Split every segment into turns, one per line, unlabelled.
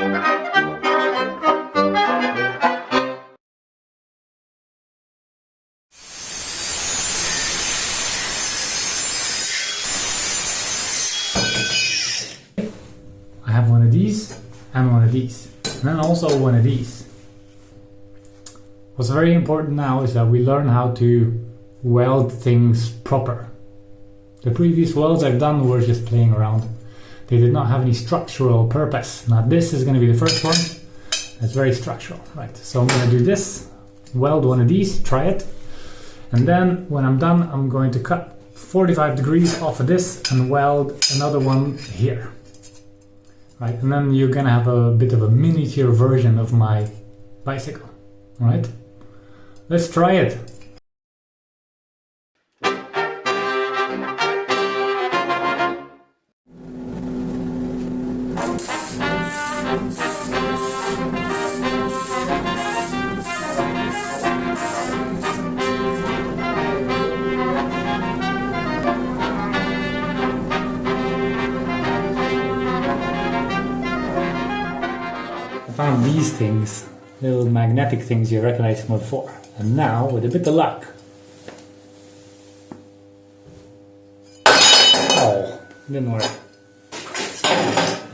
I have one of these and one of these, and then also one of these. What's very important now is that we learn how to weld things proper. The previous welds I've done were just playing around. They did not have any structural purpose. Now this is going to be the first one. It's very structural, right? So I'm going to do this, weld one of these, try it, and then when I'm done, I'm going to cut 45 degrees off of this and weld another one here. Right, and then you're gonna have a bit of a miniature version of my bicycle. All right, let's try it. I found these things, little magnetic things you recognize from before, and now with a bit of luck. Oh, didn't work.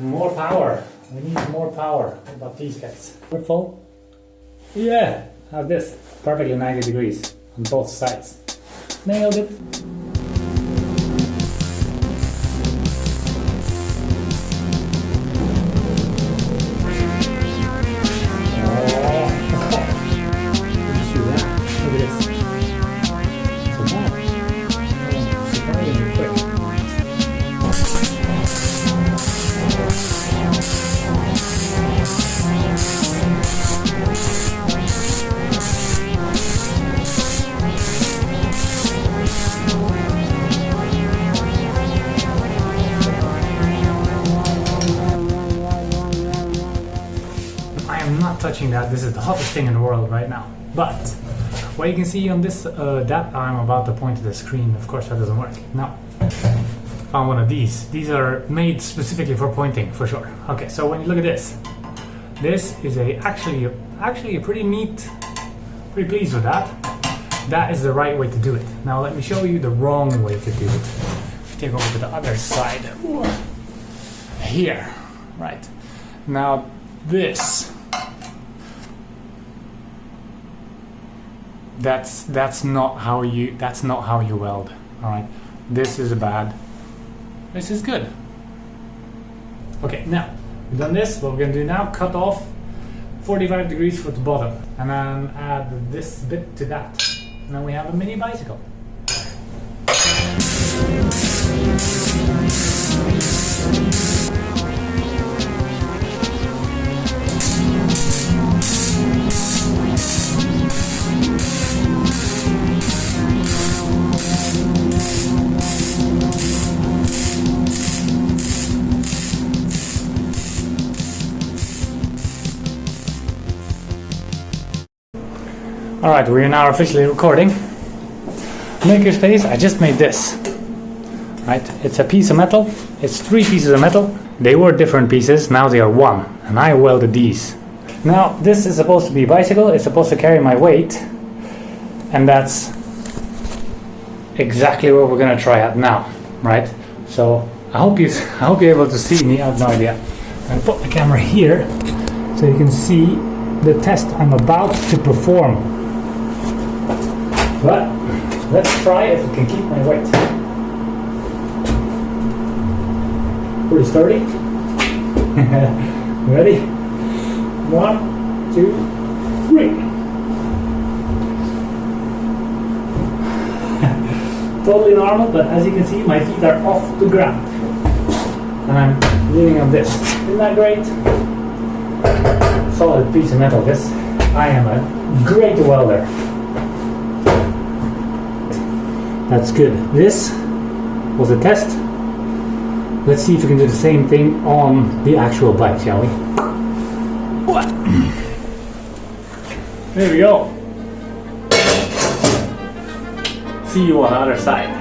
More power. We need more power. What about these guys? We're full? Yeah, how's this? Perfectly 90 degrees on both sides. Nailed it. Touching that. This is the hottest thing in the world right now. But what you can see on this that I'm about to point to the screen, of course that doesn't work. Now, found one of these. These are made specifically for pointing, for sure. Okay, so when you look at this, this is actually a pretty neat. Pretty pleased with that. That is the right way to do it. Now let me show you the wrong way to do it. Take over to the other side. Here, right. Now this. That's not how you weld. All right, this is bad. This is good. Okay, now we've done this. What we're gonna do now? Cut off 45 degrees for the bottom, and then add this bit to that, and then we have a mini bicycle. Alright, we are now officially recording. Makerspace, I just made this. Right, it's a piece of metal. It's 3 pieces of metal. They were different pieces, now they are one. And I welded these. Now, this is supposed to be a bicycle. It's supposed to carry my weight. And that's exactly what we're going to try out now. Right? So, I hope you're able to see me. I have no idea. I'm going to put the camera here so you can see the test I'm about to perform. But let's try if we can keep my weight. Pretty sturdy. Ready? 1, 2, 3. Totally normal, but as you can see, my feet are off the ground. And I'm leaning on this. Isn't that great? Solid piece of metal, this. I am a great welder. That's good. This was a test. Let's see if we can do the same thing on the actual bike, shall we? There we go. See you on the other side.